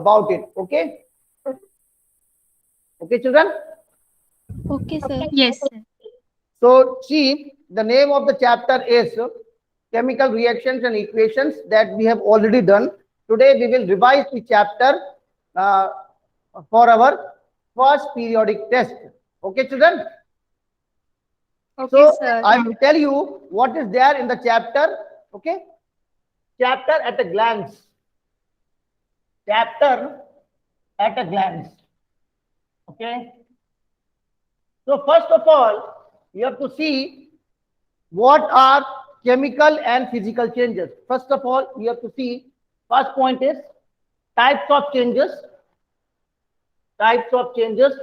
about it. Okay. Okay, children. Okay, sir. Yes, sir. So see, the name of the chapter is chemical reactions and equations, that we have already done. Today we will revise the chapter uh, for our first periodic test. Okay, children. Okay, So sir. I will tell you what is there in the chapter. Okay, chapter at a glance. Chapter at a glance. Okay. So first of all, you have to see what are chemical and physical changes. First of all, we have to see, first point is types of changes. Types of changes,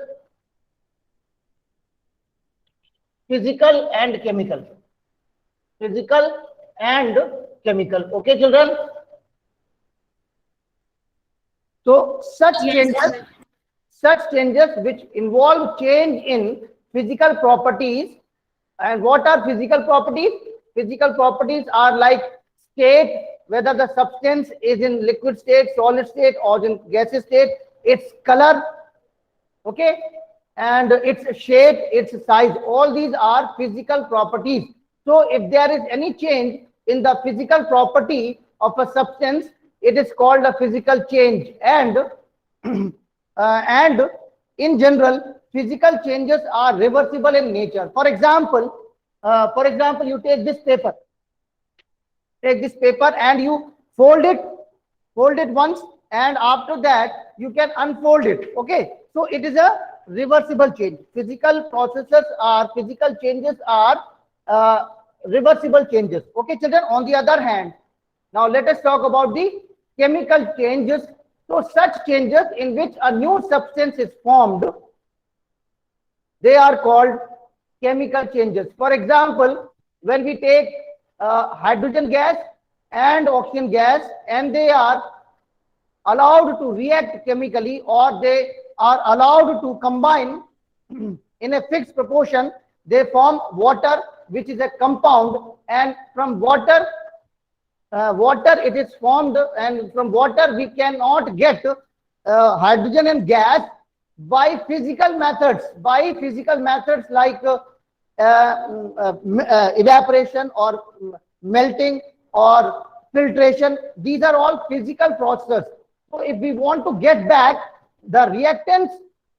physical and chemical. Physical and chemical. Okay, children. So Yes, sir. such changes which involve change in physical properties. And what are physical properties? Physical properties are like state, whether the substance is in liquid state, solid state, or in gaseous state, its color, okay, and its shape, its size. All these are physical properties. So if there is any change in the physical property of a substance, it is called a physical change. And and in general, physical changes are reversible in nature. For example, you take this paper. Take this paper and you fold it once, and after that you can unfold it. Okay, so it is a reversible change. Physical changes are reversible changes. Okay, children. On the other hand, now let us talk about the chemical changes. So such changes in which a new substance is formed, they are called chemical changes. For example, when we take hydrogen gas and oxygen gas, and they are allowed to react chemically, or they are allowed to combine in a fixed proportion, they form water, which is a compound. And from water it is formed, and from water we cannot get hydrogen and gas by physical methods, like evaporation, or melting, or filtration. These are all physical processes. So if we want to get back the reactants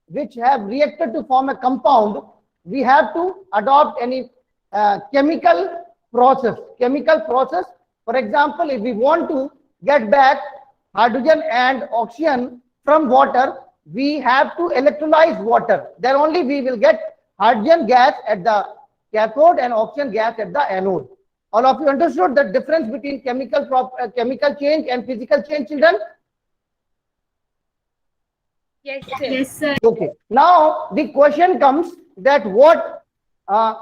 which have reacted to form a compound, we have to adopt any chemical process. For example, if we want to get back hydrogen and oxygen from water, we have to electrolyze water. Then only we will get hydrogen gas at the cathode and oxygen gas at the anode. All of you understood the difference between chemical change and physical change, children? Yes, sir. Yes, sir. Okay. Now the question comes that what are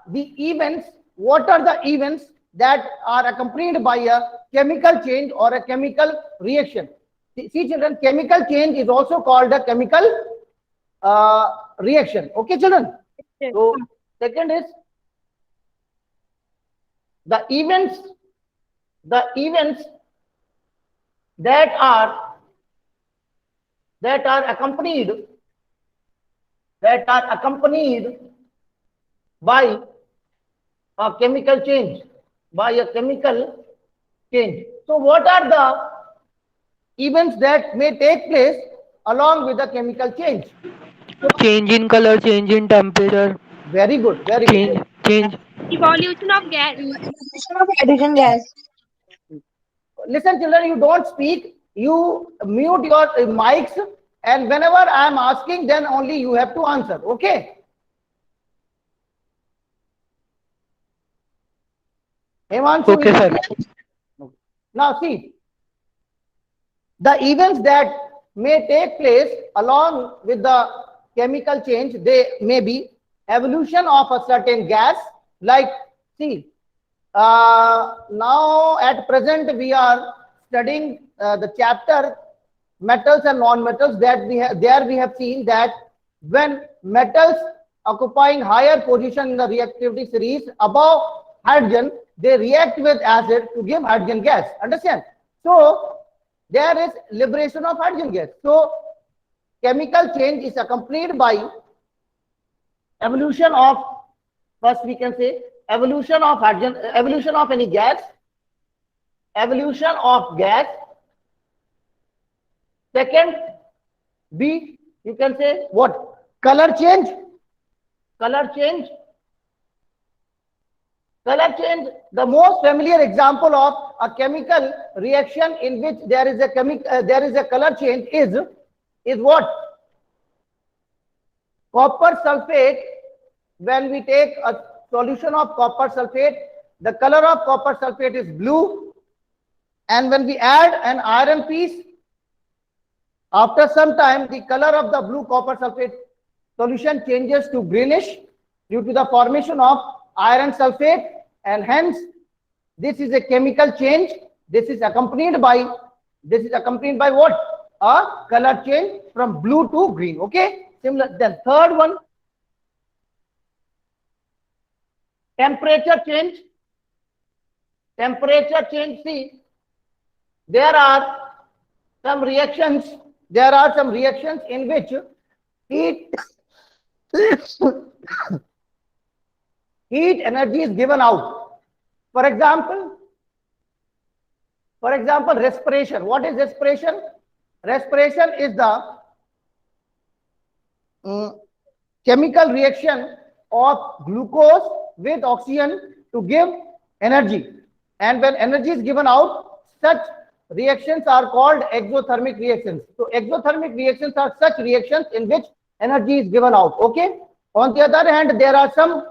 the events? What are the events that are accompanied by a chemical change or a chemical reaction? See, children, chemical change is also called a chemical reaction. Okay, children. Yes. So second is the events that are accompanied by a chemical change. So what are the events that may take place along with the chemical change? Change in color, change in temperature, Very good, very change, good. change. Evolution of gas. Evaporation of hydrogen gas. Listen, children, you don't speak, you mute your mics, and whenever I am asking, then only you have to answer. Okay? Himanshu, Okay, sir. now see, the events that may take place along with the chemical change, they may be evolution of a certain gas. Like, see, now at present we are studying the chapter metals and non-metals. That we have seen that when metals occupying higher position in the reactivity series above hydrogen, they react with acid to give hydrogen gas. Understand? So there is liberation of hydrogen gas. So chemical change is accompanied by evolution of, first we can say evolution of hydrogen, evolution of any gas, evolution of gas. Second, B, you can say what? Color change. Color change. Color change, the most familiar example of a chemical reaction in which there is a color change is what? Copper sulfate. When we take a solution of copper sulfate, the color of copper sulfate is blue, and when we add an iron piece, after some time the color of the blue copper sulfate solution changes to greenish due to the formation of iron sulfate, and hence this is a chemical change. This is accompanied by what? A color change from blue to green. Okay, similar. Then third one, temperature change. Temperature change. See, there are some reactions in which heat heat energy is given out. For example, respiration. What is respiration? Respiration is the chemical reaction of glucose with oxygen to give energy, and when energy is given out, such reactions are called exothermic reactions. So exothermic reactions are such reactions in which energy is given out. Okay. On the other hand, there are some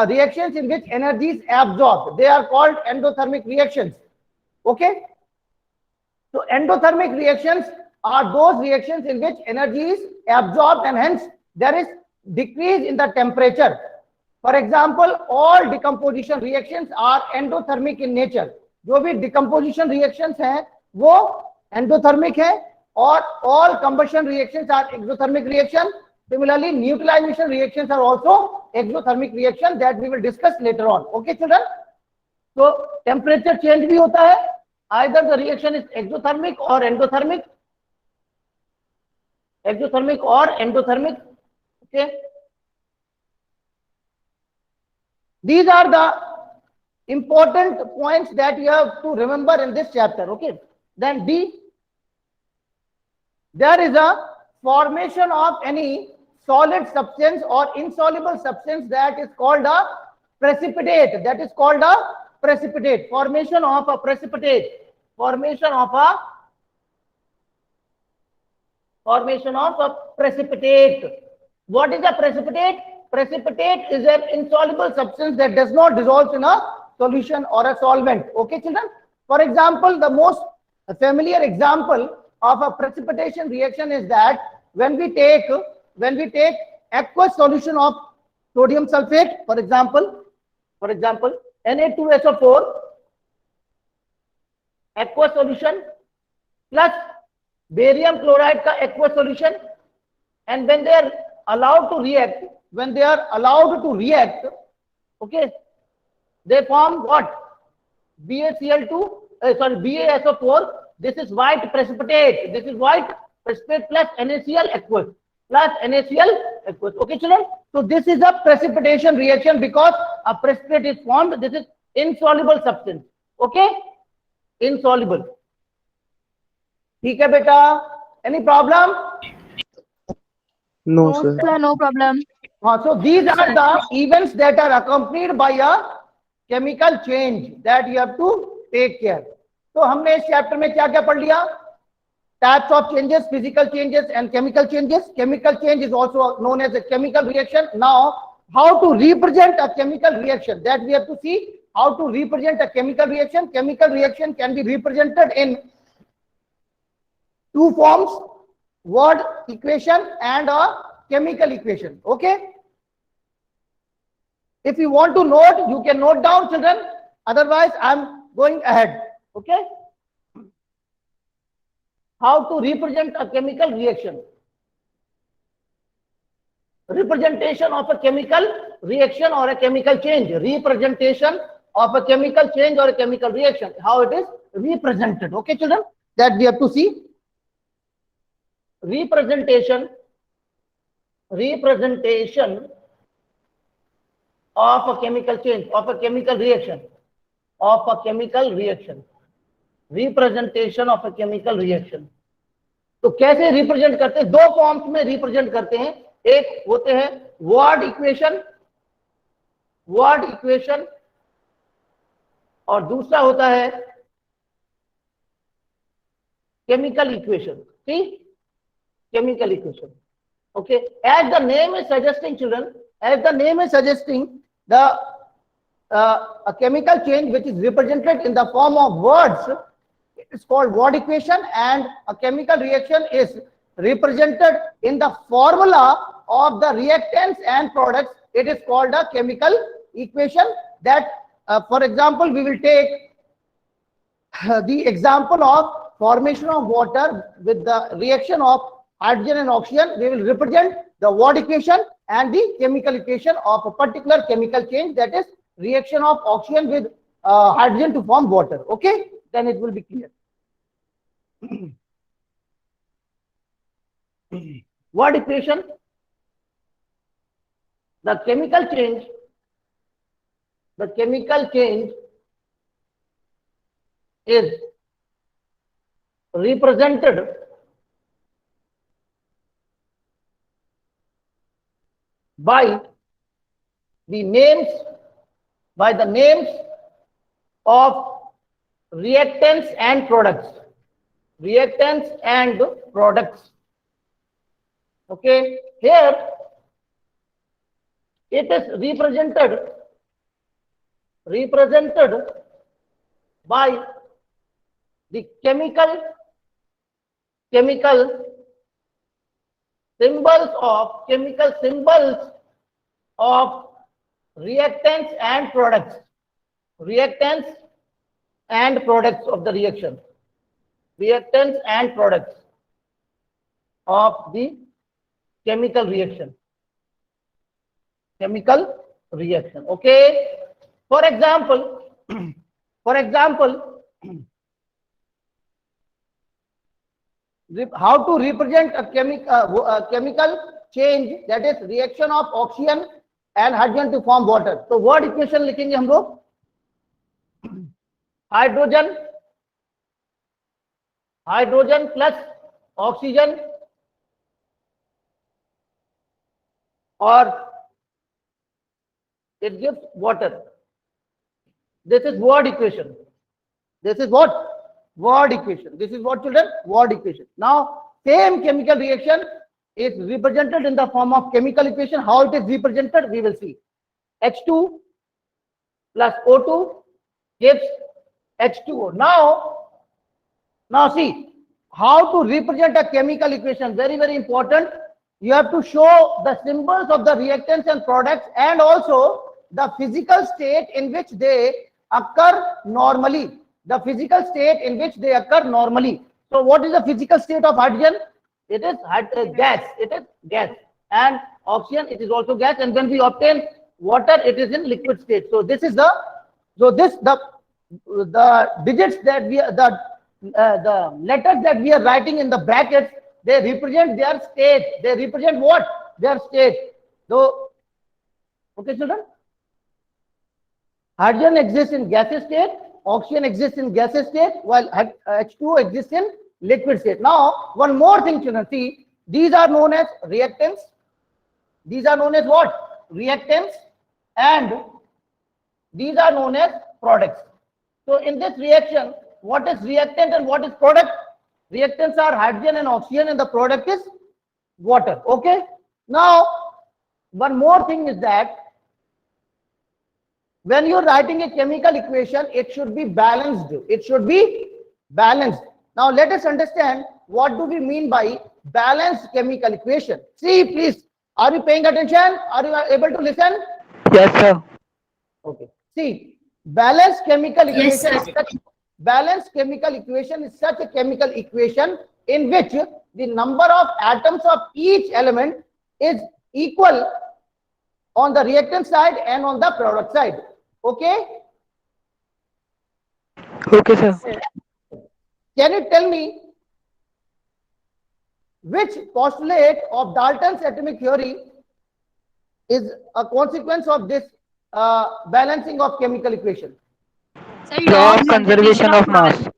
reactions in which energy is absorbed. They are called endothermic reactions. Okay. So endothermic reactions are those reactions in which energy is absorbed and hence there is decrease in the temperature. For example, all decomposition reactions are endothermic in nature. जो भी decomposition reactions हैं वो endothermic है, और all combustion reactions are exothermic reaction. Similarly, neutralization reactions are also exothermic reaction that we will discuss later on. Okay, children? So temperature change भी होता है. Either the reaction is exothermic or endothermic. Exothermic or endothermic. Okay. These are the important points that you have to remember in this chapter. Okay. Then D, there is a formation of any solid substance or insoluble substance that is called a precipitate. That is called a precipitate. Formation of a precipitate. Formation of a precipitate. What is a precipitate? Precipitate is an insoluble substance that does not dissolve in a solution or a solvent. Okay, children? For example, the most familiar example of a precipitation reaction is that when we take aqueous solution of sodium sulfate, for example, Na2SO4, aqueous solution plus barium chloride ka aqueous solution, and when they are allowed to react, okay, they form what? BaSO4. This is white precipitate. This is white precipitate plus NaCl aqueous. Okay, children? So this is a precipitation reaction because a precipitate is formed. This is insoluble substance. Okay? Insoluble. ठीक है बेटा? Any problem? No, sir. Sir, no problem. So these are the events that are accompanied by a chemical change that you have to take care. तो हमने इस chapter में क्या क्या पढ़ लिया? Types of changes, physical changes and chemical changes. Chemical change is also known as a chemical reaction. Now, how to represent a chemical reaction, that we have to see. How to represent a chemical reaction. Chemical reaction can be represented in two forms: word equation and a chemical equation. Okay. If you want to note, you can note down, children. Otherwise, I'm going ahead. Okay. How to represent a chemical reaction. Representation of a chemical reaction or a chemical change. Representation of a chemical change or a chemical reaction. How it is represented. Okay, children. that we have to see. Representation of a chemical change, of a chemical reaction, representation of a chemical reaction. तो कैसे represent करते हैं? दो forms में represent करते हैं. एक होते हैं वर्ड इक्वेशन और दूसरा होता है केमिकल इक्वेशन. ठीक, chemical equation. Okay, as the name is suggesting, children, the a chemical change which is represented in the form of words, it is called word equation, and a chemical reaction is represented in the formula of the reactants and products. It is called a chemical equation. That for example, we will take the example of formation of water with the reaction of hydrogen and oxygen. We will represent the word equation and the chemical equation of a particular chemical change, that is reaction of oxygen with hydrogen to form water. Okay, then it will be clear. Word equation, the chemical change is represented by the names of reactants and products. Okay, here it is represented by the chemical symbols of reactants and products of the reaction, of the chemical reaction. Okay, for example, how to represent a chemical change, that is reaction of oxygen and hydrogen to form water. तो word equation लिखेंगे हम लोग. Hydrogen plus oxygen और it gives water. This is word equation. This is what? Word equation. This is what, children? Word equation. Now, same chemical reaction is represented in the form of chemical equation. How it is represented, we will see. H2 plus O2 gives H2O. Now see, how to represent a chemical equation. Very, very important. You have to show the symbols of the reactants and products and also the physical state in which they occur normally. So what is the physical state of hydrogen? It is gas. And oxygen, it is also gas. And when we obtain water, it is in liquid state. So this is the digits that the letters that we are writing in the brackets, they represent their state. They represent what? Their state. So, okay, children? Hydrogen exists in gaseous state, oxygen exists in gaseous state, while H2O exists in liquid state. Now, one more thing, children. See, these are known as reactants. These are known as what? Reactants. And these are known as products. So, in this reaction, what is reactant and what is product? Reactants are hydrogen and oxygen, and the product is water. Okay. Now, one more thing is that when you're writing a chemical equation, it should be balanced. Now, let us understand what do we mean by balanced chemical equation. See, please, are you paying attention? Are you able to listen? Yes, sir. Okay. See, balanced chemical equation. Yes, sir. Balanced chemical equation is such a chemical equation in which the number of atoms of each element is equal on the reactant side and on the product side. Okay? Okay, sir. Can you tell me which postulate of Dalton's atomic theory is a consequence of this balancing of chemical equation? Sir, Law of conservation of mass.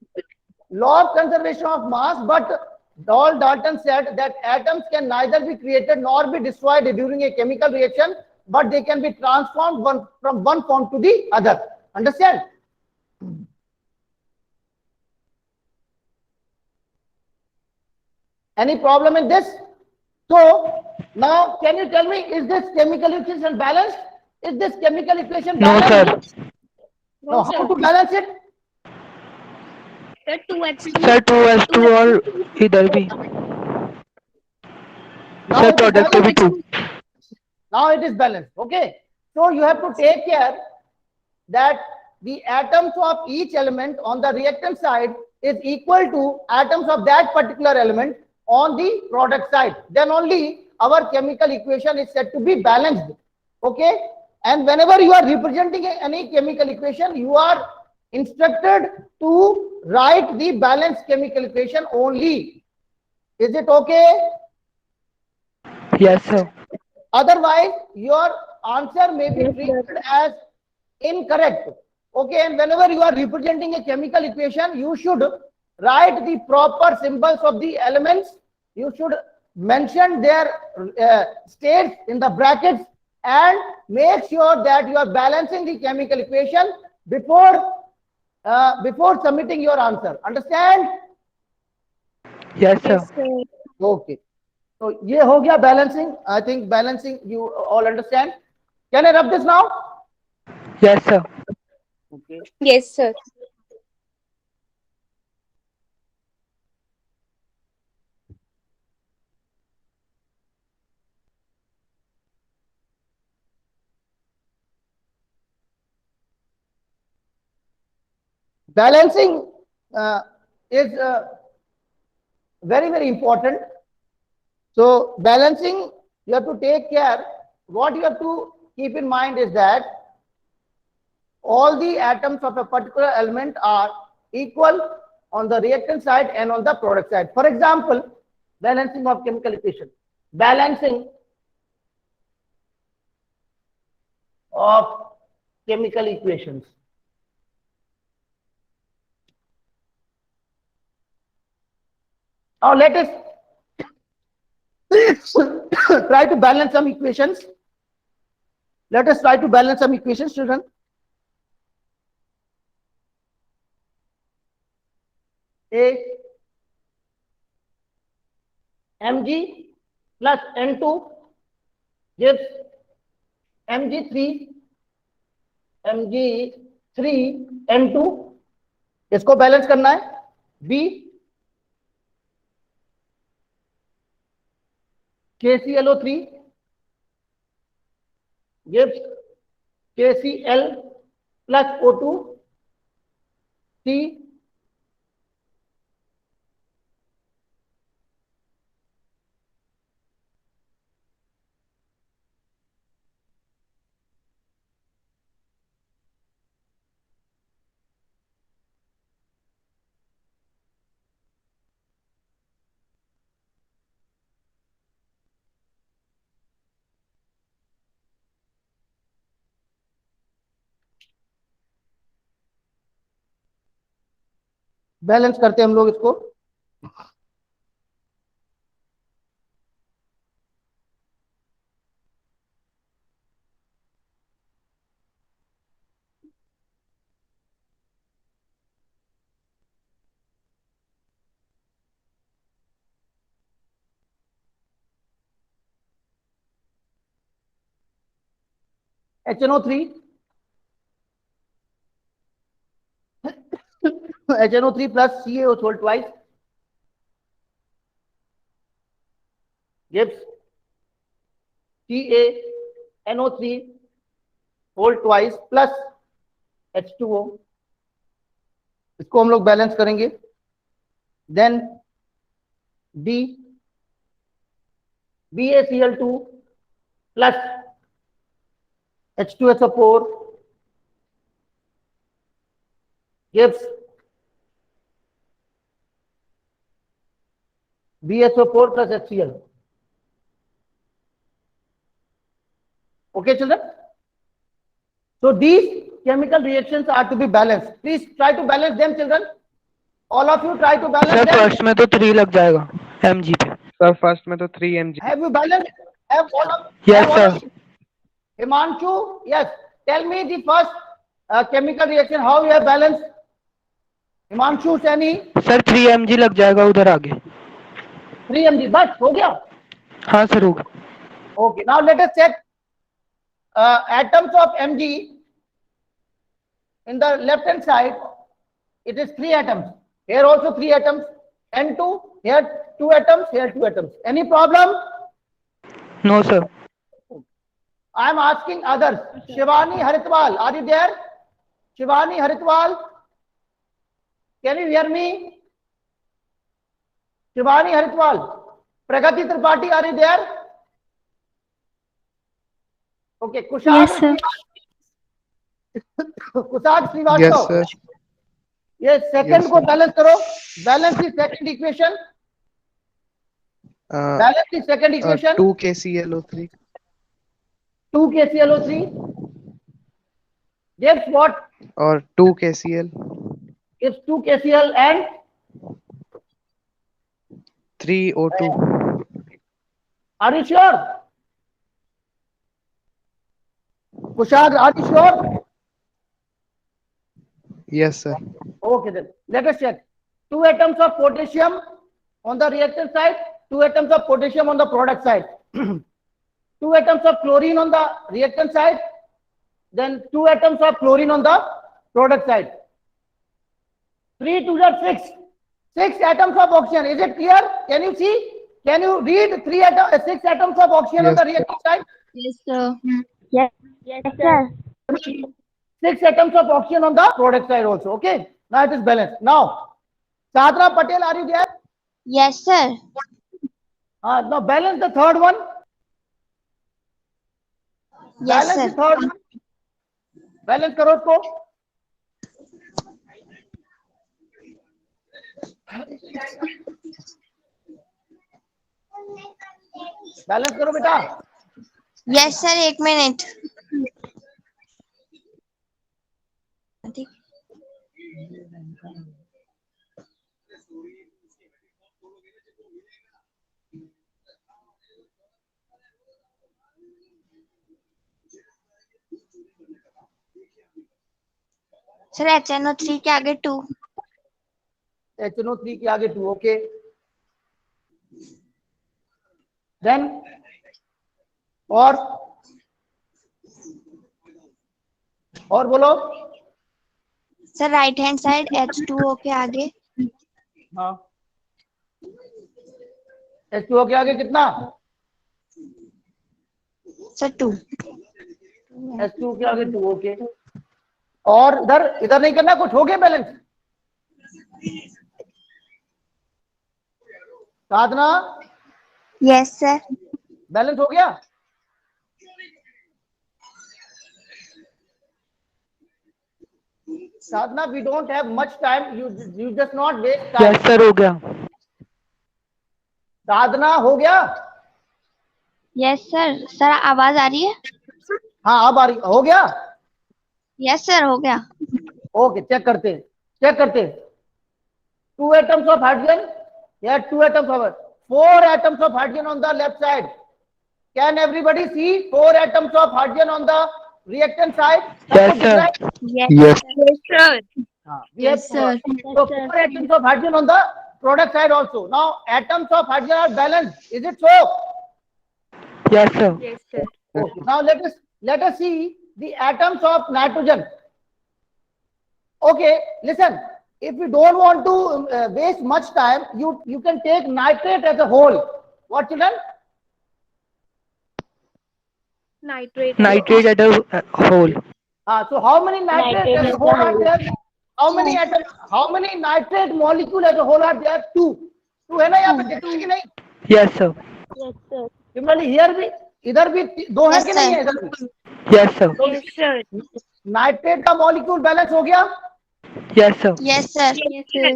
Law of conservation of mass, but Dalton said that atoms can neither be created nor be destroyed during a chemical reaction, but they can be transformed from one form to the other. Understand? Any problem in this? So now can you tell me, is this chemical equation balanced? Is this chemical equation No, balanced? sir. Now how to balance it? Sir, 2h2. Sir, 2s2 or either be. Now Sir, it is balanced. productivity 2. Now it is balanced. Okay. So you have to take care that the atoms of each element on the reactant side is equal to atoms of that particular element on the product side. Then only our chemical equation is said to be balanced. Okay. And whenever you are representing any chemical equation, you are instructed to write the balanced chemical equation only. Is it okay? Yes, sir. Otherwise, your answer may be treated as incorrect. Okay, and whenever you are representing a chemical equation, you should write the proper symbols of the elements. You should mention their states in the brackets and make sure that you are balancing the chemical equation before submitting your answer. Understand? Yes, sir. Yes, sir. Okay. So ये हो गया balancing. I think balancing you all understand. Can I rub this now? Yes, sir. Okay. Yes, sir. Balancing is very, very important. So balancing, you have to take care. What you have to keep in mind is that all the atoms of a particular element are equal on the reactant side and on the product side. For example, balancing of chemical equation. Balancing of chemical equations. Now let us try to balance some equations. Let us try to balance some equations, children. A Mg plus N2 gives Mg3 N2. इसको balance करना है. B KClO3 gives KCl plus O2. C balance करते हैं हम लोग इसको. HNO3 HNO3 plus CaO twice gives CaNO3 whole twice plus H2O. इसको हम लोग बैलेंस करेंगे. Then D BaCl2 plus H2SO4 gives BSO4 plus HCl. Okay, children? So these chemical reactions are to be balanced. Please try to balance them, children. All of you try to balance sir them. First में तो 3 लग जाएगा mg पे. Sir first में तो 3 mg. Have you balanced? Have all of, Yes, have all of sir. you? Himanshu, yes. Tell me the first chemical reaction, how you have balanced? Himanshu, Sani, sir 3 mg लग जाएगा उधर आगे. 3 mg, बस हो गया. हाँ सर होगा. Okay, now let us check atoms of Mg. In the left hand side, it is 3 atoms. Here also 3 atoms. N2, here 2 atoms, here 2 atoms. Any problem? No sir. I am asking others. Shivani Haritwal, are you there? Shivani Haritwal, can you hear me? Shivani Haritwal, Pragati Tripathi, are you there? Okay, Kushal. Yes, sir. Kushal Srivastava. Yes, sir. Yes, second Yes, को sir. Balance करो. Balance the second equation. Balance the second equation. 2 KClO3. 2 KClO3 gives what? और 2 KCl. Gives 2 KCl and 3 O2. are you sure? Kushal, are you sure? Yes, sir. Okay, then let us check. 2 atoms of potassium on the reactant side, 2 atoms of potassium on the product side. 2 atoms of chlorine on the reactant side, then 2 atoms of chlorine on the product side. 3 to the 6. 6 atoms of oxygen. Is it clear? Can you see? Can you read 6 atoms of oxygen on Yes, the reactant side? Yes, sir. Yes, sir. 6 atoms of oxygen on the product side also. Okay. Now it is balanced. Now, Sadhana Patel, are you there? Yes, sir. Now balance the third one. Yes, Balance sir. the third one. Balance करो उसको. Balance करो बेटा. Yes, sir. एक minute. Sir HNO3 के आगे 2. HNO3 के आगे 2. Okay. Then और बोलो. Sir right hand side H2O के आगे. हाँ. H2O के आगे कितना? सर 2. H2O के आगे 2. Okay. और इधर नहीं करना. कुछ हो गया बैलेंस? साधना, यस सर. बैलेंस हो गया? साधना, we don't have much time. You just not waste time. Yes sir हो गया. साधना हो गया? Yes sir. सर आवाज आ रही है? हाँ अब आ रही. हो गया? यस सर हो गया. ओके, चेक करते हैं. 2 atoms of hydrogen. Yeah, 2 atoms of 4 atoms of hydrogen on the left side. Can everybody see 4 atoms of hydrogen on the reactant side? Yes, sir. Yes. Yes. Yes, sir. We have Yes, sir. so 4 atoms of hydrogen on the product side also. Now atoms of hydrogen are balanced. Is it so? Yes sir. Yes, sir. Okay. Now let us see the atoms of nitrogen. Okay, listen. If you don't want to waste much time, you can take nitrate as a whole. What, children? Nitrate. Nitrate at a whole. So how many nitrate as a whole are there? How many atoms? How many nitrate molecule as a whole are there? 2. 2 है ना यहाँ पे? देखते हैं कि नहीं? Yes sir. Yes, sir. Similarly here भी, इधर भी 2 है Yes, कि नहीं है? sir. इधर भी. Yes sir. Yes, sir. Nitrate का मॉलिक्यूल बैलेंस हो गया. Yes sir. Yes sir. Yes, sir.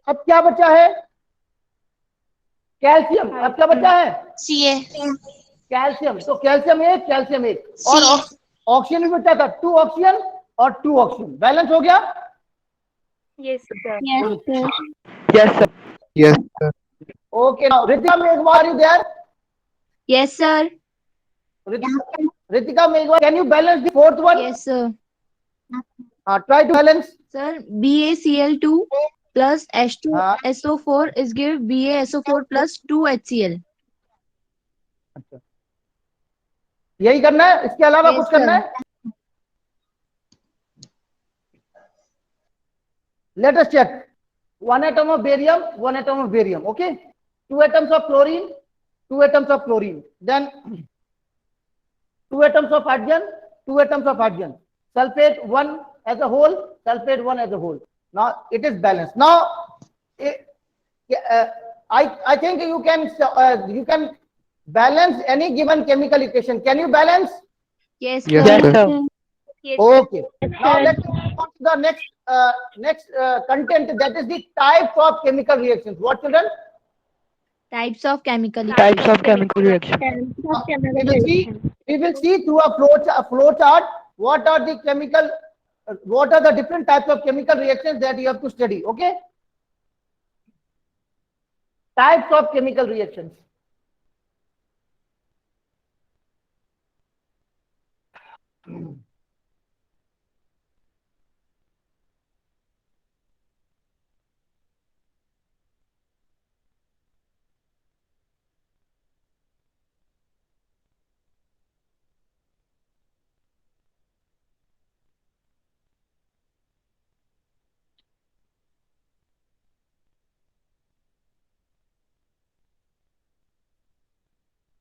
अब क्या बचा है? कैल्शियम, अब क्या बचा है? Ca. कैल्शियम, तो कैल्शियम एक और Ca. ऑक्सीजन भी बचा था, 2 ऑक्सीजन और 2 ऑक्सीजन, बैलेंस हो गया। Yes, sir. Yes, sir. Yes, sir. Yes, sir. Okay, now Ritika Meghwal, are you there? Yes, sir. Ritika Meghwal, can you balance the fourth one? Yes, sir. Try to balance. Sir, BaCl2 plus हाँ, H2SO4 is give BaSO4 plus 2 HCl. अच्छा, यही करना है, इसके अलावा Yes, कुछ करना sir. है? Let us check. 1 atom of barium, 1 atom of barium. Okay. 2 atoms of chlorine, 2 atoms of chlorine. Then 2 atoms of hydrogen, 2 atoms of hydrogen. Sulfate 1 as a whole, sulfate 1 as a whole. Now it is balanced. Now, I think you can balance any given chemical equation. Can you balance? Yes, Yes, sir. Yes, sir. sir. Yes, Okay. sir. Now let's move on to the next content, that is the types of chemical reactions. What, children? Types of chemical Types of chemical reaction. Types of We chemical will see. reaction. We will see through a flow chart what are the chemical, what are the different types of chemical reactions that you have to study. Okay. Types of chemical reactions.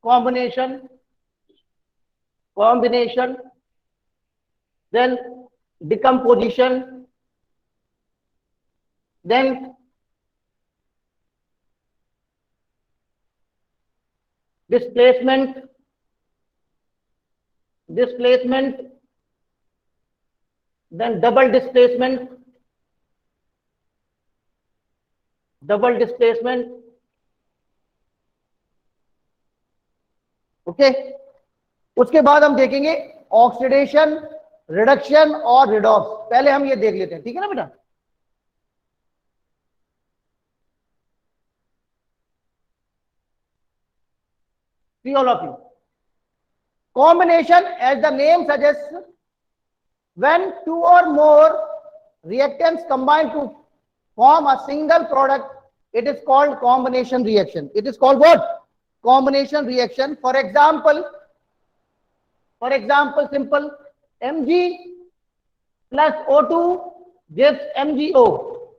Combination, then decomposition, then displacement, then double displacement, okay. उसके बाद हम देखेंगे oxidation, reduction और redox. पहले हम ये देख लेते हैं, ठीक है ना बेटा? See all of you. Combination, as the name suggests, when 2 or more reactants combine to form a single product, it is called combination reaction. It is called what? Combination reaction. For example, simple, Mg plus O2 gives MgO.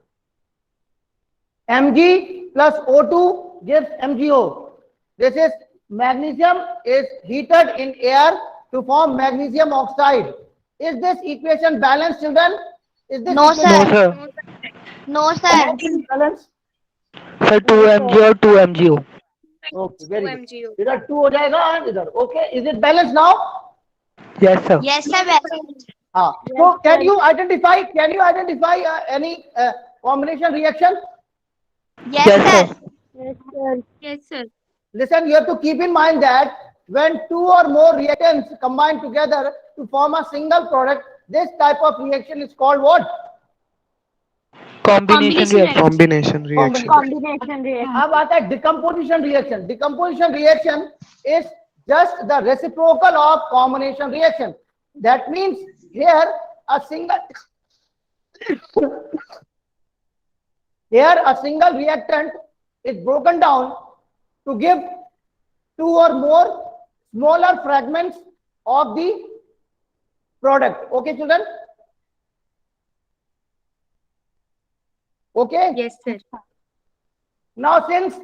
Mg plus O2 gives MgO. This is magnesium is heated in air to form magnesium oxide. Is this equation balanced, children? Is this No, equation No, sir. sir. No, sir. balanced? Sir, 2 mg or 2 mgo. Okay, very good. 2 MgO. इधर 2 हो जाएगा and इधर. Okay, is it balanced now? Yes, sir. Yes, sir. Balanced. हाँ. So can you identify any combination reaction? Yes, Yes, sir. sir. Yes, sir. Yes, sir. Listen, you have to keep in mind that when 2 or more reactants combine together to form a single product, this type of reaction is called what? Combination reaction. Combination reaction. Combination reaction. अब आता है decomposition reaction. Decomposition reaction is just the reciprocal of combination reaction. That means here a single reactant is broken down to give 2 or more smaller fragments of the product. Okay, children? Okay? Yes, sir. Now, since,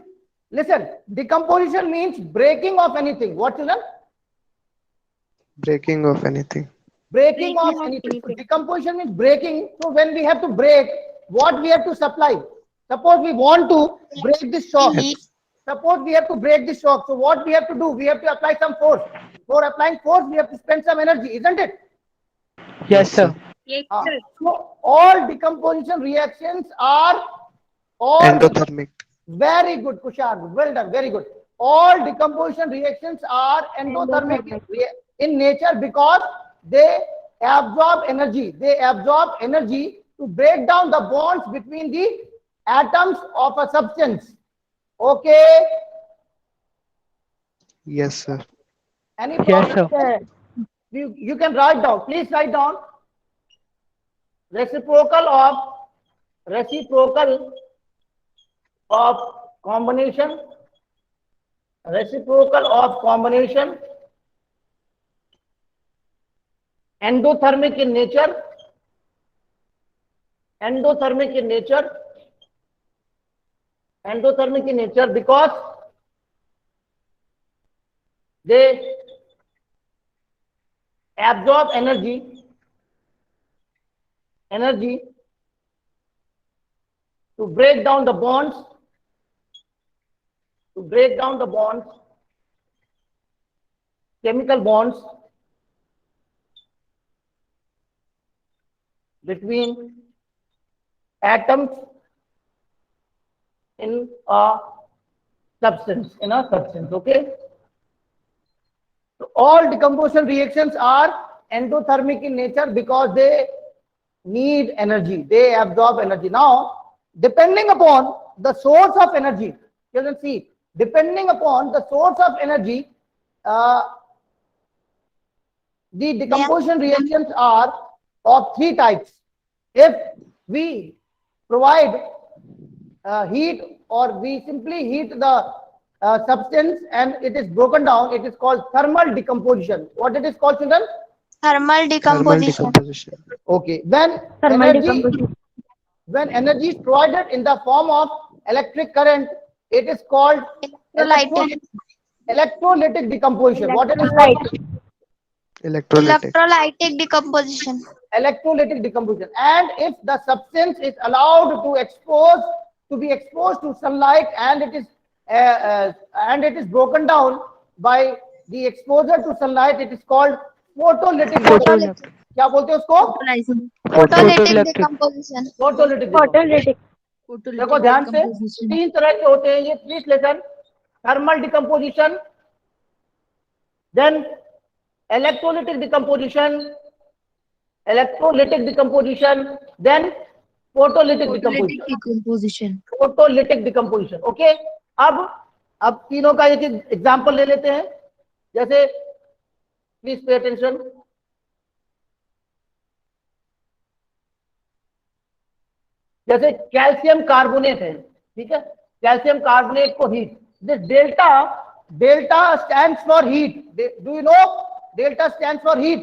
listen, decomposition means breaking of anything. What, children? Breaking of anything. Breaking of anything. So decomposition means breaking. So when we have to break, what we have to supply? Suppose we want to break this shock. Suppose we have to break this shock. So what we have to do? We have to apply some force. For applying force, we have to spend some energy, isn't it? Yes, sir. Yes, So all decomposition reactions are all Endothermic. Very good, Kushar. Well done. Very good. All decomposition reactions are endothermic in nature because they absorb energy. They absorb energy to break down the bonds between the atoms of a substance. Okay. Yes, sir. Any Yes, problem? sir. You can write down. Please write down. Reciprocal of combination. Reciprocal of combination. Endothermic in nature. Endothermic in nature. Endothermic in nature because they absorb energy to break down the bonds, chemical bonds between atoms in a substance, okay? So all decomposition reactions are endothermic in nature because they need energy, they absorb energy. Now, depending upon the source of energy, you can see, depending upon the source of energy, the decomposition reactions are of three types. If we provide heat or we simply heat the substance and it is broken down, it is called thermal decomposition. What it is called, children? Thermal Thermal decomposition. decomposition. Okay. When Thermal energy decomposition. when energy is provided in the form of electric current, it is called Electrolytic. electrolytic decomposition. What it is called? Electrolytic. Electrolytic decomposition. Electrolytic decomposition. And if the substance is allowed to be exposed to sunlight and it is broken down by the exposure to sunlight, it is called photolytic decomposition. Photolytic. क्या बोलते हैं उसको? Photolytic Photoelectric. decomposition. Photolytic decomposition. Photolytic. देखो ध्यान से, तीन तरह के होते हैं ये, please lesson. Thermal decomposition, then electrolytic decomposition, then photolytic decomposition. Photolytic decomposition. Okay. अब तीनों का एक एग्जांपल ले लेते हैं. जैसे प्लीज पे अटेंशन. जैसे कैल्शियम कार्बोनेट है, ठीक है, कैल्शियम कार्बोनेट को heat, this delta stands for heat. Do you know delta stands for heat?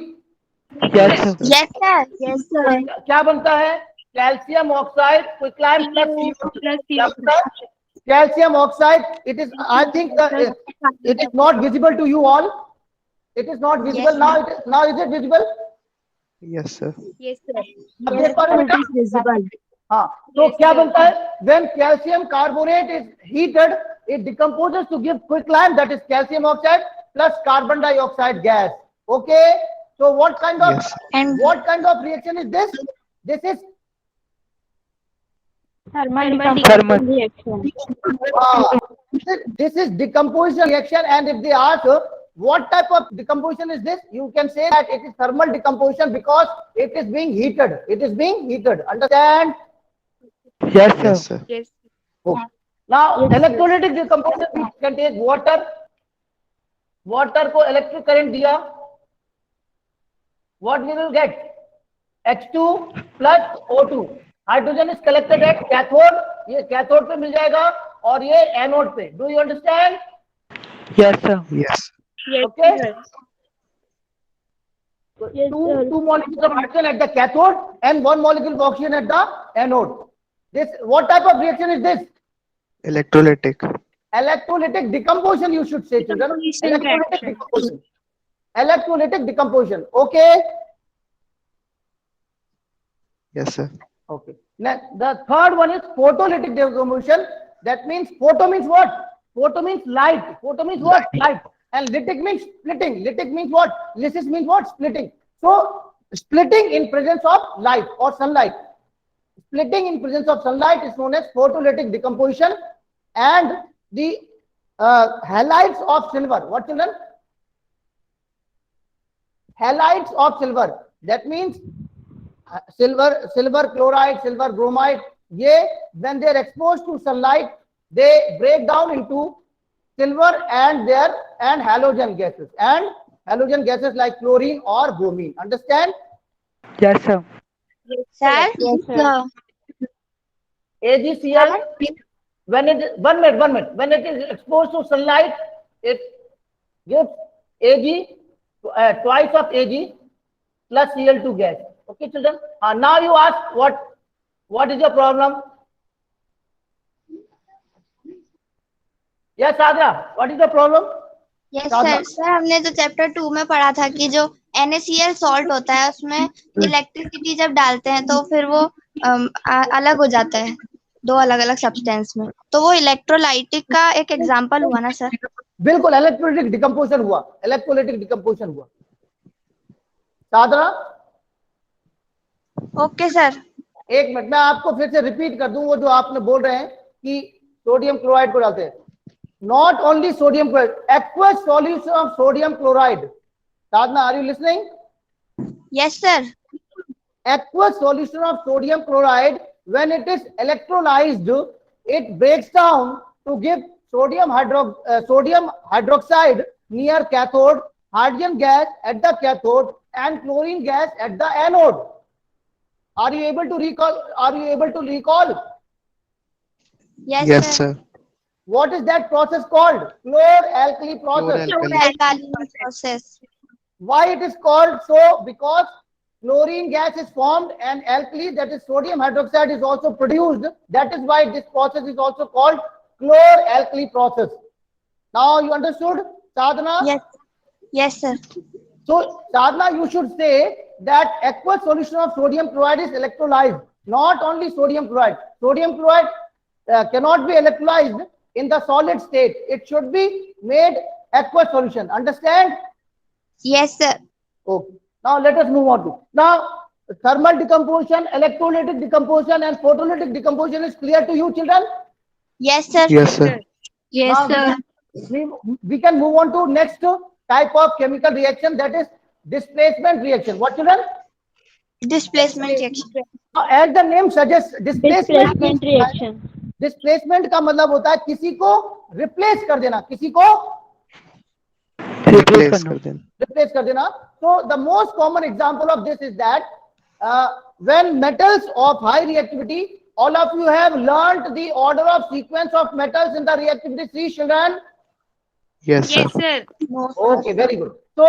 Yes, sir. Yes, sir. Yes, sir. क्या बनता है? Calcium oxide quicklime plus calcium oxide. It is, I think it is not visible to you all. It is not visible now. Is it visible? Yes, sir. Yes, sir. अब देख पा रहे हो बेटा? हाँ. तो क्या बनता है? When calcium carbonate is heated, it decomposes to give quicklime, that is calcium oxide plus carbon dioxide gas. Okay. So what kind of Yes. And reaction is this? This is Thermal Thermal. reaction. this is decomposition reaction. And if they ask what type of decomposition is this, you can say that it is thermal decomposition because it is being heated. It is being heated. Understand? Yes, sir. Yes, sir. Yes. Okay. Now electrolytic decomposition, we can take water. Water को electric current दिया. What we will get? H2 plus O2. Hydrogen is collected at cathode. ये cathode पे मिल जाएगा और ये anode पे. Do you understand? Yes, sir. Yes. Yes, Okay. sir. So Yes, sir. two molecules of hydrogen at the cathode and one molecule of oxygen at the anode. This, what type of reaction is this? Electrolytic. Electrolytic decomposition, you should say, children. Decomposition Electrolytic reaction. decomposition. Electrolytic decomposition. Okay. Yes, sir. Okay. Now, the third one is photolytic decomposition. That means photo means what? Photo means light. Photo means what? Light. And lytic means splitting. Lytic means what? Lysis means what? Splitting. So, splitting in presence of light or sunlight. Splitting in presence of sunlight is known as photolytic decomposition. and the halides of silver. What, children? Halides of silver. That means silver chloride, silver bromide. When they are exposed to sunlight, they break down into silver and halogen gases like chlorine or bromine. Understand? Yes, sir. Sir? Yes, sir. AgCl, when it is 1 minute, when it is exposed to sunlight, it gives Ag, twice of Ag plus Cl2 gas. Okay, children. Now you ask what is your problem? Yes, Sadhana, what is the problem? Yes Sadhana. Sir sir हमने तो chapter 2 में पढ़ा था कि जो NaCl salt होता है उसमें इलेक्ट्रिसिटी जब डालते हैं तो फिर वो अलग हो जाता है दो अलग अलग सब्सटेंस में, तो वो इलेक्ट्रोलाइटिक का एक एग्जांपल हुआ ना सर? बिल्कुल, इलेक्ट्रोलाइटिक डिकम्पोजिशन हुआ। साधना, ओके सर। एक मिनट, मैं आपको फिर से रिपीट कर दूं वो जो आपने बोल रहे हैं कि सोडियम क्लोराइड को डालते हैं। Not only sodium chloride, aqueous solution of sodium chloride. Sadhana, are you listening? Yes sir. Aqueous solution of sodium chloride, when it is electrolyzed, it breaks down to give sodium hydroxide near cathode, hydrogen gas at the cathode, and chlorine gas at the anode. Are you able to recall? Yes, sir. What is that process called? Chlor-alkali process. Chlor-alkali process. Why it is called so? Because chlorine gas is formed and alkali, that is sodium hydroxide, is also produced. That is why this process is also called chlor-alkali process. Now you understood, Sadhana? Yes. Yes sir. So Sadhana, you should say that aqueous solution of sodium chloride is electrolyzed. Not only sodium chloride. Sodium chloride cannot be electrolyzed in the solid state. It should be made aqueous solution. Understand? Yes sir. Okay. Now let us move on to. Now thermal decomposition, electrolytic decomposition, and photolytic decomposition is clear to you, children? Yes sir. Yes, sir. Yes, Now sir. we can move on to next type of chemical reaction, that is displacement reaction. What, children? Displacement reaction. Now, as the name suggests, Displacement reaction. Displacement का मतलब होता है किसी को replace कर देना, replace कर देना। So the most common example of this is that when metals of high reactivity, all of you have learnt the order of sequence of metals in the reactivity tree, children? Yes, sir. Yes, sir. No, sir. Okay, very good. So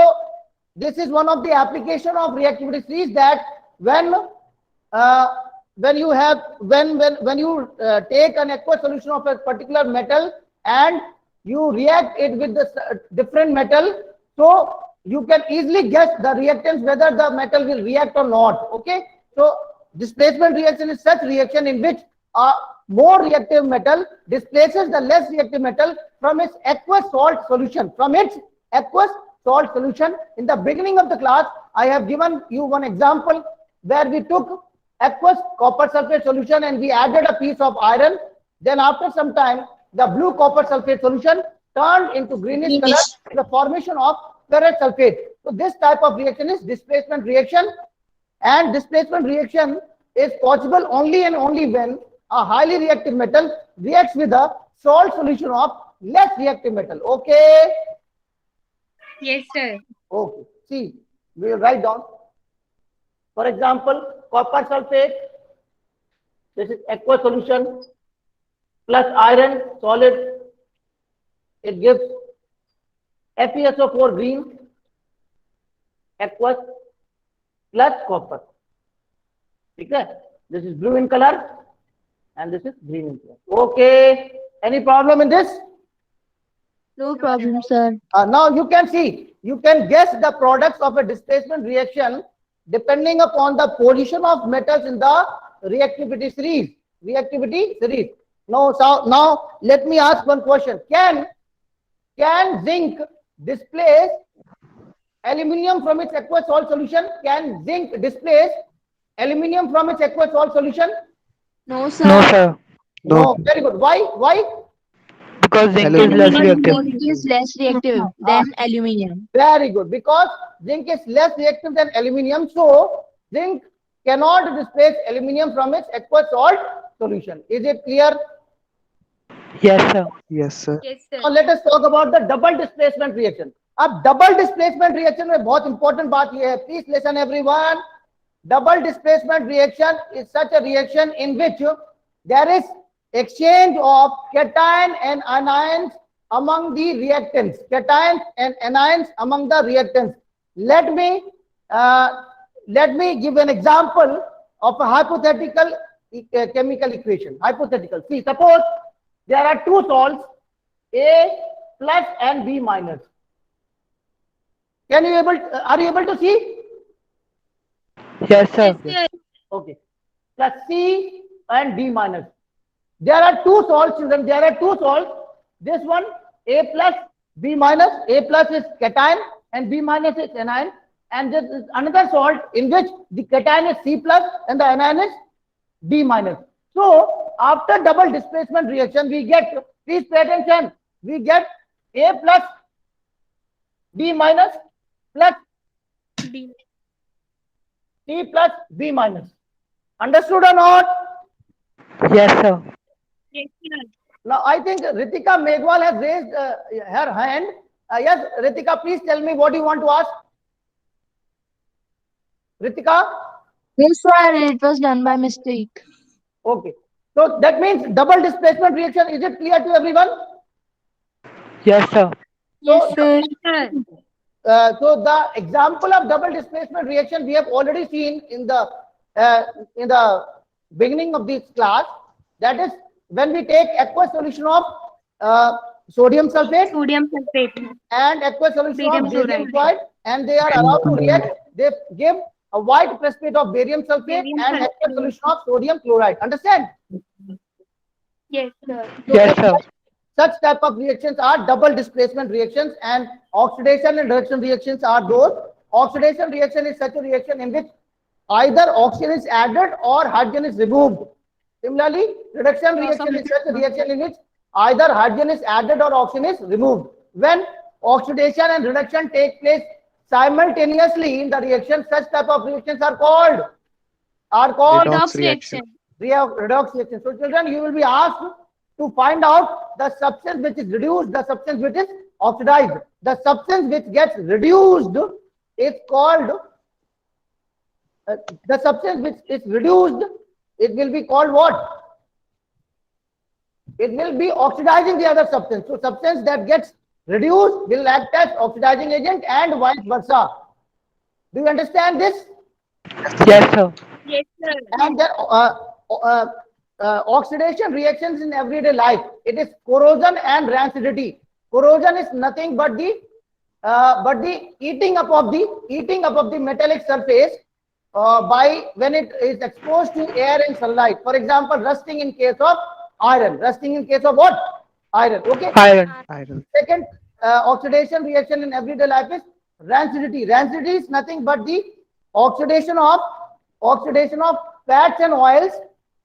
this is one of the application of reactivity trees, that when you take an aqueous solution of a particular metal and you react it with the different metal, so you can easily guess the reactants whether the metal will react or not. Okay, so displacement reaction is such reaction in which a more reactive metal displaces the less reactive metal from its aqueous salt solution. In the beginning of the class, I have given you one example where we took aqueous copper sulfate solution and we added a piece of iron. Then after some time, the blue copper sulfate solution turned into greenish color in the formation of ferrous sulfate. So this type of reaction is displacement reaction, and displacement reaction is possible only and only when a highly reactive metal reacts with a salt solution of less reactive metal. Okay? Yes, sir. Okay. See, we will write down. For example, copper sulfate, this is aqueous solution, plus iron solid, it gives FeSO4 green, aqueous, plus copper. Okay? This is blue in color and this is green in color. Okay. Any problem in this? No problem, sir. Now you can see, you can guess the products of a displacement reaction depending upon the position of metals in the reactivity series. Now let me ask one question. Can zinc displace aluminium from its aqueous salt solution? Can zinc displace aluminium from its aqueous salt solution? No, sir. No, sir. No. Very good. Why? Because zinc is less reactive. Zinc is less reactive than aluminium. Very good. Because zinc is less reactive than aluminium, so zinc cannot displace aluminium from its aqueous salt solution. Is it clear? Yes, sir. Yes, sir. Now let us talk about the double displacement reaction. अब double displacement reaction में बहुत important बात ये है. Please listen everyone. Double displacement reaction is such a reaction in which there is exchange of cation and anions among the reactants. Cations and anions among the reactants. Let me give an example of a hypothetical chemical equation. Hypothetical. See, suppose there are two salts, A plus and B minus. Are you able to see? Yes, sir. Okay. Plus C and D minus. There are two salts, children. There are two salts. This one, A plus, B minus. A plus is cation and B minus is anion. And this is another salt in which the cation is C plus and the anion is D minus. So, after double displacement reaction, we get, please pay attention, we get A plus B minus plus C plus B minus. Understood or not? Yes, sir. Now, I think Ritika Megwal has raised her hand. Yes, Ritika, please tell me what you want to ask. Ritika? Yes, sir. It was done by mistake. Okay. So, that means double displacement reaction. Is it clear to everyone? Yes, sir. So, sir. so the example of double displacement reaction we have already seen in the beginning of this class. That is when we take aqueous solution of sodium sulfate and aqueous solution of barium fluoride, and they are allowed to react. They give a white precipitate of barium sulfate and aqueous solution of sodium chloride. Understand? Yes, sir. Yes, sir. Such type of reactions are double displacement reactions, and oxidation and reduction reactions are those. Oxidation reaction is such a reaction in which either oxygen is added or hydrogen is removed. Similarly, reduction reaction is such a reaction in which either hydrogen is added or oxygen is removed. When oxidation and reduction take place simultaneously in the reaction, such type of reactions are called Redox reaction. redox reaction. So children, you will be asked to find out the substance which is reduced, the substance which is oxidized. The substance which gets reduced is called, the substance which is reduced, it will be called what? It will be oxidizing the other substance. So substance that gets reduced will act as oxidizing agent and vice versa. Do you understand this? Yes, sir. And the oxidation reactions in everyday life, it is corrosion and rancidity. Corrosion is nothing but the eating up of the metallic surface by when it is exposed to air and sunlight. For example, rusting in case of iron. Rusting in case of what? Iron. Okay. Iron. Second oxidation reaction in everyday life is rancidity. Rancidity is nothing but the oxidation of fats and oils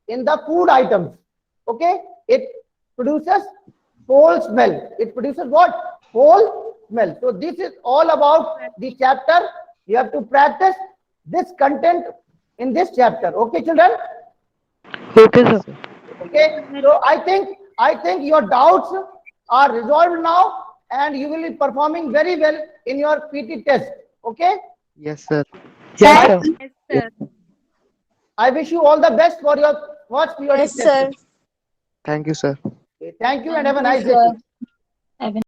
in the food items. Okay. It produces foul smell. It produces what? Foul smell. So this is all about the chapter. You have to practice this content in this chapter. Okay, children? Okay, sir. Okay. So I think your doubts are resolved now, and you will be performing very well in your PT test. Okay. Yes, sir. Yes, sir. I wish you all the best for your first periodic Yes, test. sir. Thank you, sir. Okay, thank you and have a nice day.